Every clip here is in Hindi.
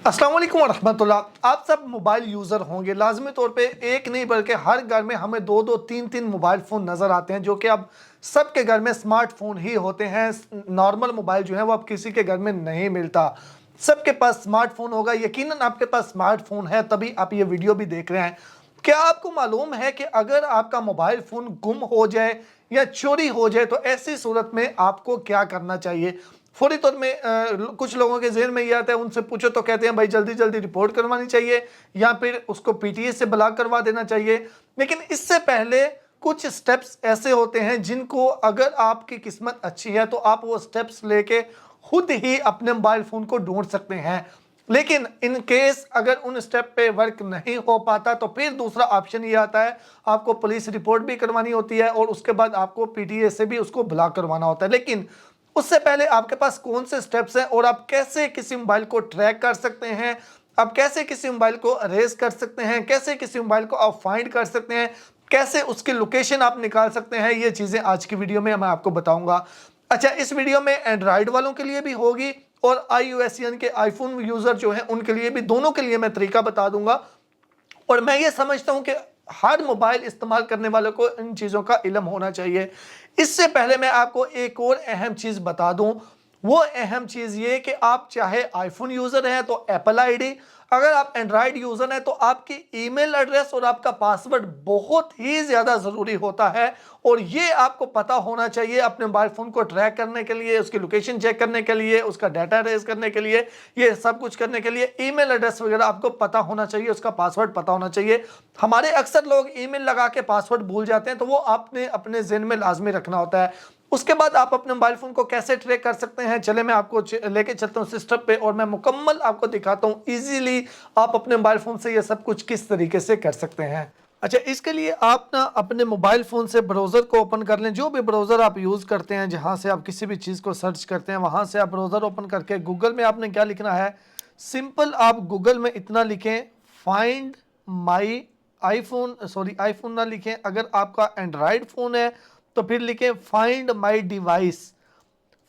अस्सलाम वालेकुम वरहमतुल्लाह। आप सब मोबाइल यूज़र होंगे, लाजमी तौर पे एक नहीं बल्कि हर घर में हमें दो दो तीन तीन मोबाइल फ़ोन नज़र आते हैं, जो कि अब सबके घर में स्मार्टफोन ही होते हैं। नॉर्मल मोबाइल जो है वो अब किसी के घर में नहीं मिलता। सबके पास स्मार्टफोन होगा, यकीनन आपके पास स्मार्टफोन है तभी आप ये वीडियो भी देख रहे हैं। क्या आपको मालूम है कि अगर आपका मोबाइल फ़ोन गुम हो जाए या चोरी हो जाए तो ऐसी सूरत में आपको क्या करना चाहिए? फौरी तौर में कुछ लोगों के ज़हन में ये आता है, उनसे पूछो तो कहते हैं भाई जल्दी जल्दी रिपोर्ट करवानी चाहिए या फिर उसको पीटीए से ब्लॉक करवा देना चाहिए। लेकिन इससे पहले कुछ स्टेप्स ऐसे होते हैं जिनको अगर आपकी किस्मत अच्छी है तो आप वो स्टेप्स लेके खुद ही अपने मोबाइल फ़ोन को ढूंढ सकते हैं। लेकिन इन केस अगर उन स्टेप पे वर्क नहीं हो पाता तो फिर दूसरा ऑप्शन ये आता है, आपको पुलिस रिपोर्ट भी करवानी होती है और उसके बाद आपको पीटीए से भी उसको ब्लॉक करवाना होता है। लेकिन उससे पहले आपके पास कौन से स्टेप्स हैं और आप कैसे किसी मोबाइल को ट्रैक कर सकते हैं, आप कैसे किसी मोबाइल को अरेज कर सकते हैं, कैसे किसी मोबाइल को आप फाइंड कर सकते हैं, कैसे उसकी लोकेशन आप निकाल सकते हैं, ये चीज़ें आज की वीडियो में मैं आपको बताऊंगा। अच्छा, इस वीडियो में एंड्रॉयड वालों के लिए भी होगी और iOS यानी कि आईफोन यूज़र जो है उनके लिए भी, दोनों के लिए मैं तरीका बता दूंगा। और मैं ये समझता हूं कि हर मोबाइल इस्तेमाल करने वालों को इन चीज़ों का इल्म होना चाहिए। इससे पहले मैं आपको एक और अहम चीज़ बता दूं, वो अहम चीज़ ये कि आप चाहे आईफोन यूज़र हैं तो एप्पल आईडी, अगर आप एंड्रॉयड यूज़र हैं तो आपकी ईमेल एड्रेस और आपका पासवर्ड बहुत ही ज़्यादा ज़रूरी होता है। और ये आपको पता होना चाहिए अपने मोबाइल फ़ोन को ट्रैक करने के लिए, उसकी लोकेशन चेक करने के लिए, उसका डाटा रेज करने के लिए, ये सब कुछ करने के लिए ईमेल एड्रेस वगैरह आपको पता होना चाहिए, उसका पासवर्ड पता होना चाहिए। हमारे अक्सर लोग ईमेल लगा के पासवर्ड भूल जाते हैं, तो वो आपने अपने ज़हन में लाजमी रखना होता है। उसके बाद आप अपने मोबाइल फ़ोन को कैसे ट्रैक कर सकते हैं, चले मैं आपको लेके चलता हूँ सिस्टम पे और मैं मुकम्मल आपको दिखाता हूँ इजीली आप अपने मोबाइल फ़ोन से ये सब कुछ किस तरीके से कर सकते हैं। अच्छा, इसके लिए आप ना अपने मोबाइल फ़ोन से ब्राउज़र को ओपन कर लें, जो भी ब्राउज़र आप यूज़ करते हैं, जहाँ से आप किसी भी चीज़ को सर्च करते हैं, वहाँ से आप ब्राउज़र ओपन करके गूगल में आपने क्या लिखना है, सिंपल आप गूगल में इतना लिखें, फाइंड माई आईफोन ना लिखें, अगर आपका एंड्रॉयड फ़ोन है तो फिर लिखें find my device.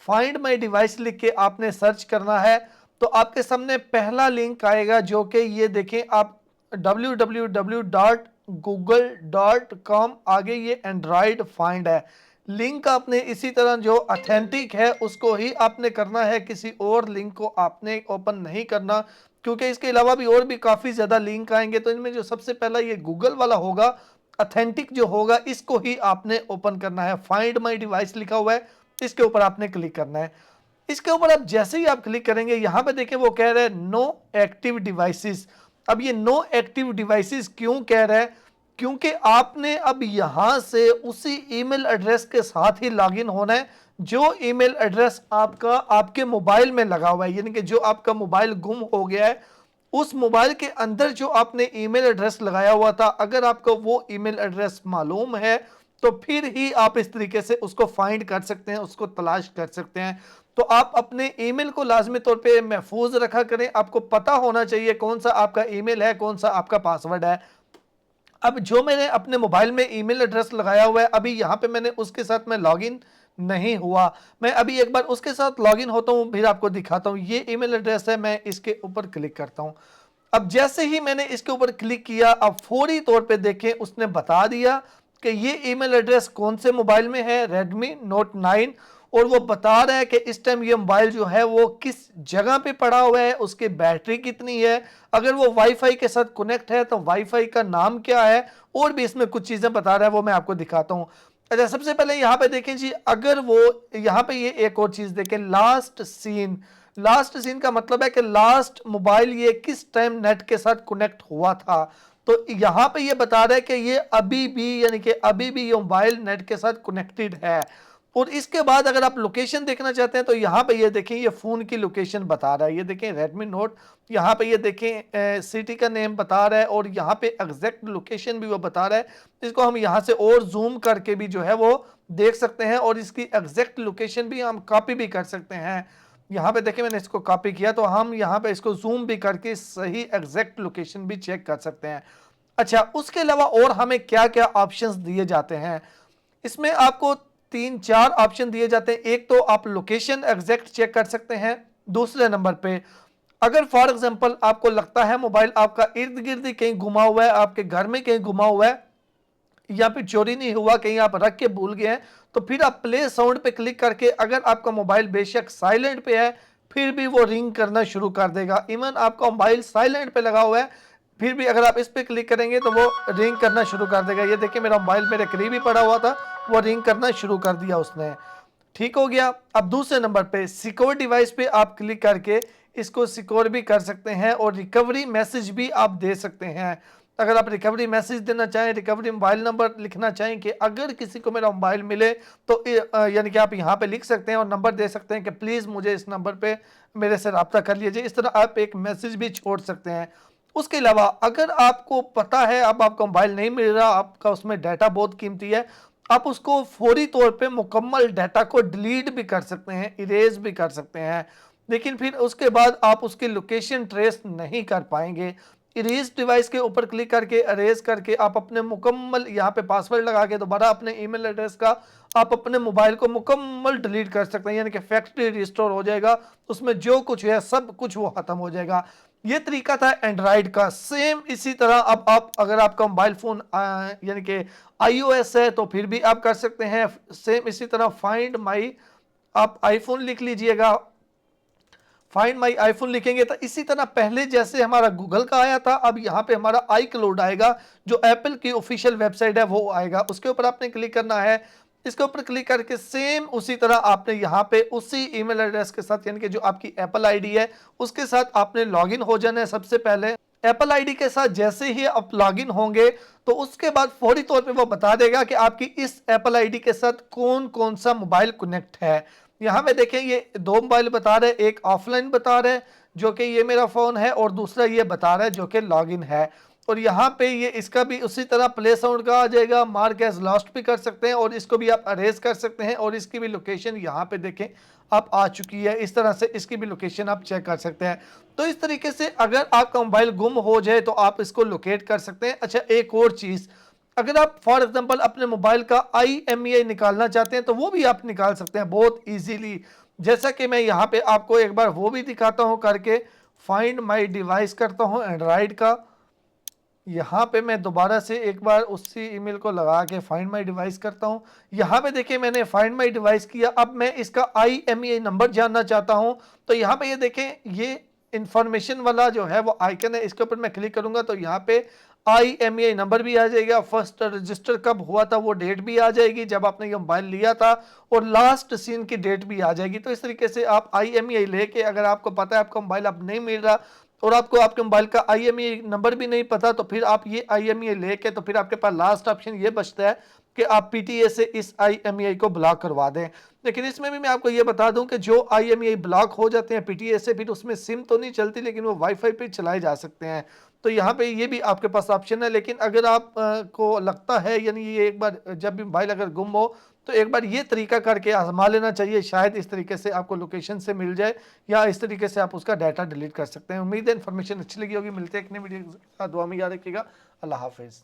Find my device लिख के आपने सर्च करना है तो आपके सामने पहला लिंक आएगा, जो कि ये देखें आप www.google.com, आगे ये एंड्रॉयड फाइंड है। लिंक आपने इसी तरह जो अथेंटिक है उसको ही आपने करना है, किसी और लिंक को आपने ओपन नहीं करना, क्योंकि इसके अलावा भी और भी काफ़ी ज़्यादा लिंक आएंगे। तो इनमें जो सबसे पहला ये गूगल वाला होगा, अथेंटिक जो होगा, इसको ही आपने ओपन करना है। फाइंड माई डिवाइस लिखा हुआ है, इसके ऊपर आपने क्लिक करना है। इसके ऊपर आप जैसे ही आप क्लिक करेंगे, यहां पे देखें वो कह रहा है नो एक्टिव डिवाइसेस। अब ये नो एक्टिव डिवाइसेस क्यों कह रहा है, क्योंकि आपने अब यहां से उसी ईमेल एड्रेस के साथ ही लॉगिन होना है जो ईमेल एड्रेस आपका आपके मोबाइल में लगा हुआ है। यानी कि जो आपका मोबाइल गुम हो गया है, उस मोबाइल के अंदर जो आपने ईमेल एड्रेस लगाया हुआ था, अगर आपको वो ईमेल एड्रेस मालूम है तो फिर ही आप इस तरीके से उसको फाइंड कर सकते हैं, उसको तलाश कर सकते हैं। तो आप अपने ईमेल को लाजमी तौर पे महफूज रखा करें, आपको पता होना चाहिए कौन सा आपका ईमेल है, कौन सा आपका पासवर्ड है। अब जो मैंने अपने मोबाइल में ईमेल एड्रेस लगाया हुआ है, अभी यहाँ पे मैंने उसके साथ में लॉगिन नहीं हुआ, मैं अभी एक बार उसके साथ लॉगिन होता हूँ फिर आपको दिखाता हूँ। ये ईमेल एड्रेस है, मैं इसके ऊपर क्लिक करता हूँ। अब जैसे ही मैंने इसके ऊपर क्लिक किया, अब फौरी तौर पे देखें उसने बता दिया कि ये ईमेल एड्रेस कौन से मोबाइल में है, Redmi Note 9, और वो बता रहा है कि इस टाइम ये मोबाइल जो है वो किस जगह पे पड़ा हुआ है, उसकी बैटरी कितनी है, अगर वो वाईफाई के साथ कनेक्ट है तो वाईफाई का नाम क्या है, और भी इसमें कुछ चीज़ें बता रहा है, वो मैं आपको दिखाता हूँ। अच्छा, सबसे पहले यहाँ पे देखें जी, अगर वो यहाँ पे ये एक और चीज़ देखें, लास्ट सीन। लास्ट सीन का मतलब है कि लास्ट मोबाइल ये किस टाइम नेट के साथ कनेक्ट हुआ था। तो यहाँ पे ये बता रहा है कि ये अभी भी, यानी कि अभी भी ये मोबाइल नेट के साथ कनेक्टेड है। और इसके बाद अगर आप लोकेशन देखना चाहते हैं तो यहाँ पे ये देखें, ये फ़ोन की लोकेशन बता रहा है, ये देखें Redmi Note, यहाँ पे ये देखें सिटी का नेम बता रहा है और यहाँ पे एग्जैक्ट लोकेशन भी वो बता रहा है। इसको हम यहाँ से और जूम करके भी जो है वो देख सकते हैं और इसकी एग्जैक्ट लोकेशन भी हम कॉपी भी कर सकते हैं। यहाँ पे देखें मैंने इसको कॉपी किया, तो हम यहाँ पे इसको जूम भी करके सही एग्जैक्ट लोकेशन भी चेक कर सकते हैं। अच्छा, उसके अलावा और हमें क्या क्या ऑप्शंस दिए जाते हैं, इसमें आपको तीन चार ऑप्शन दिए जाते हैं। एक तो आप लोकेशन एग्जैक्ट चेक कर सकते हैं, दूसरे नंबर पे अगर फॉर एग्जांपल आपको लगता है मोबाइल आपका इर्द गिर्द ही कहीं घुमा हुआ है, आपके घर में कहीं घुमा हुआ है, या फिर चोरी नहीं हुआ, कहीं आप रख के भूल गए हैं, तो फिर आप प्ले साउंड पे क्लिक करके, अगर आपका मोबाइल बेशक साइलेंट पे है फिर भी वो रिंग करना शुरू कर देगा। इवन आपका मोबाइल साइलेंट पे लगा हुआ है फिर भी अगर आप इस पे क्लिक करेंगे तो वो रिंग करना शुरू कर देगा। ये देखिए मेरा मोबाइल मेरे करीब ही पड़ा हुआ था, वो रिंग करना शुरू कर दिया उसने। ठीक हो गया। अब दूसरे नंबर पे सिक्योर डिवाइस पे आप क्लिक करके इसको सिक्योर भी कर सकते हैं और रिकवरी मैसेज भी आप दे सकते हैं। अगर आप रिकवरी मैसेज देना चाहें, रिकवरी मोबाइल नंबर लिखना चाहें कि अगर किसी को मेरा मोबाइल मिले तो यानी कि आप यहाँ पे लिख सकते हैं और नंबर दे सकते हैं कि प्लीज़ मुझे इस नंबर पे मेरे से रब्ता कर लीजिए। इस तरह आप एक मैसेज भी छोड़ सकते हैं। उसके अलावा अगर आपको पता है अब आपका मोबाइल नहीं मिल रहा, आपका उसमें डाटा बहुत कीमती है, आप उसको फौरी तौर पे मुकम्मल डाटा को डिलीट भी कर सकते हैं, इरेज भी कर सकते हैं, लेकिन फिर उसके बाद आप उसकी लोकेशन ट्रेस नहीं कर पाएंगे। इरेज डिवाइस के ऊपर क्लिक करके इरेज करके आप अपने मुकम्मल यहाँ पे पासवर्ड लगा के दोबारा अपने ईमेल एड्रेस का आप अपने मोबाइल को मुकम्मल डिलीट कर सकते हैं, यानी कि फैक्ट्री रिस्टोर हो जाएगा, उसमें जो कुछ है सब कुछ वो खत्म हो जाएगा। ये तरीका था एंड्रॉइड का। सेम इसी तरह अब आप अगर आपका मोबाइल फोन यानी कि iOS है तो फिर भी आप कर सकते हैं। सेम इसी तरह फाइंड माई, आप आईफोन लिख लीजिएगा, फाइंड माई आईफोन लिखेंगे तो इसी तरह पहले जैसे हमारा गूगल का आया था अब यहाँ पे हमारा आई क्लाउड आएगा, जो एप्पल की ऑफिशियल वेबसाइट है वो आएगा। उसके ऊपर आपने क्लिक करना है। इसके ऊपर क्लिक करके सेम उसी तरह आपने यहाँ पे उसी ईमेल एड्रेस के साथ, यानी कि जो आपकी एप्पल आईडी है उसके साथ आपने लॉगिन हो जाना है। सबसे पहले एप्पल आईडी के साथ जैसे ही आप लॉगिन होंगे तो उसके बाद फौरी तौर पे वो बता देगा कि आपकी इस एप्पल आईडी के साथ कौन कौन सा मोबाइल कनेक्ट है। यहाँ पे देखें ये दो मोबाइल बता रहे, एक ऑफलाइन बता रहे जो कि ये मेरा फ़ोन है और दूसरा ये बता रहा है जो कि लॉगिन है। और यहाँ पे ये इसका भी उसी तरह प्ले साउंड का आ जाएगा, मार्क एज लॉस्ट भी कर सकते हैं और इसको भी आप अरेज कर सकते हैं और इसकी भी लोकेशन यहाँ पे देखें आप आ चुकी है। इस तरह से इसकी भी लोकेशन आप चेक कर सकते हैं। तो इस तरीके से अगर आपका मोबाइल गुम हो जाए तो आप इसको लोकेट कर सकते हैं। अच्छा एक और चीज़, अगर आप फॉर एग्जांपल अपने मोबाइल का IMEI निकालना चाहते हैं तो वो भी आप निकाल सकते हैं बहुत इजीली। जैसा कि मैं यहाँ पे आपको एक बार वो भी दिखाता हूँ करके। फाइंड माय डिवाइस करता हूँ एंड्रॉइड का, यहाँ पे मैं दोबारा से एक बार उसी ईमेल को लगा के फाइंड माय डिवाइस करता हूँ। यहाँ पे देखिए मैंने फाइंड माय डिवाइस किया। अब मैं इसका IMEI नंबर जानना चाहता हूँ तो यहाँ पे ये देखें ये इंफॉर्मेशन वाला जो है वो आइकन है, इसके ऊपर मैं क्लिक करूंगा तो यहाँ पे IMEI नंबर भी आ जाएगा, फर्स्ट रजिस्टर कब हुआ था वो डेट भी आ जाएगी जब आपने ये मोबाइल लिया था, और लास्ट सीन की डेट भी आ जाएगी। तो इस तरीके से आप IMEI लेके, अगर आपको पता है आपका मोबाइल अब नहीं मिल रहा और आपको आपके मोबाइल का IMEI नंबर भी नहीं पता, तो फिर आप ये IMEI लेके तो फिर आपके पास लास्ट ऑप्शन ये बचता है कि आप PTA से इस IMEI को ब्लॉक करवा दें। लेकिन इसमें भी मैं आपको ये बता दूं कि जो IMEI ब्लॉक हो जाते हैं PTA से, फिर उसमें सिम तो नहीं चलती लेकिन वो वाईफाई पे चलाए जा सकते हैं। तो यहाँ पे ये भी आपके पास ऑप्शन है। लेकिन अगर आप को लगता है, यानी ये एक बार जब भी मोबाइल अगर गुम हो तो एक बार ये तरीका करके आजमा लेना चाहिए, शायद इस तरीके से आपको लोकेशन से मिल जाए या इस तरीके से आप उसका डाटा डिलीट कर सकते हैं। उम्मीद है इन्फॉर्मेशन अच्छी लगी होगी। मिलते हैं एक नई वीडियो के साथ, दुआ में याद रखिएगा। अल्लाह हाफिज़।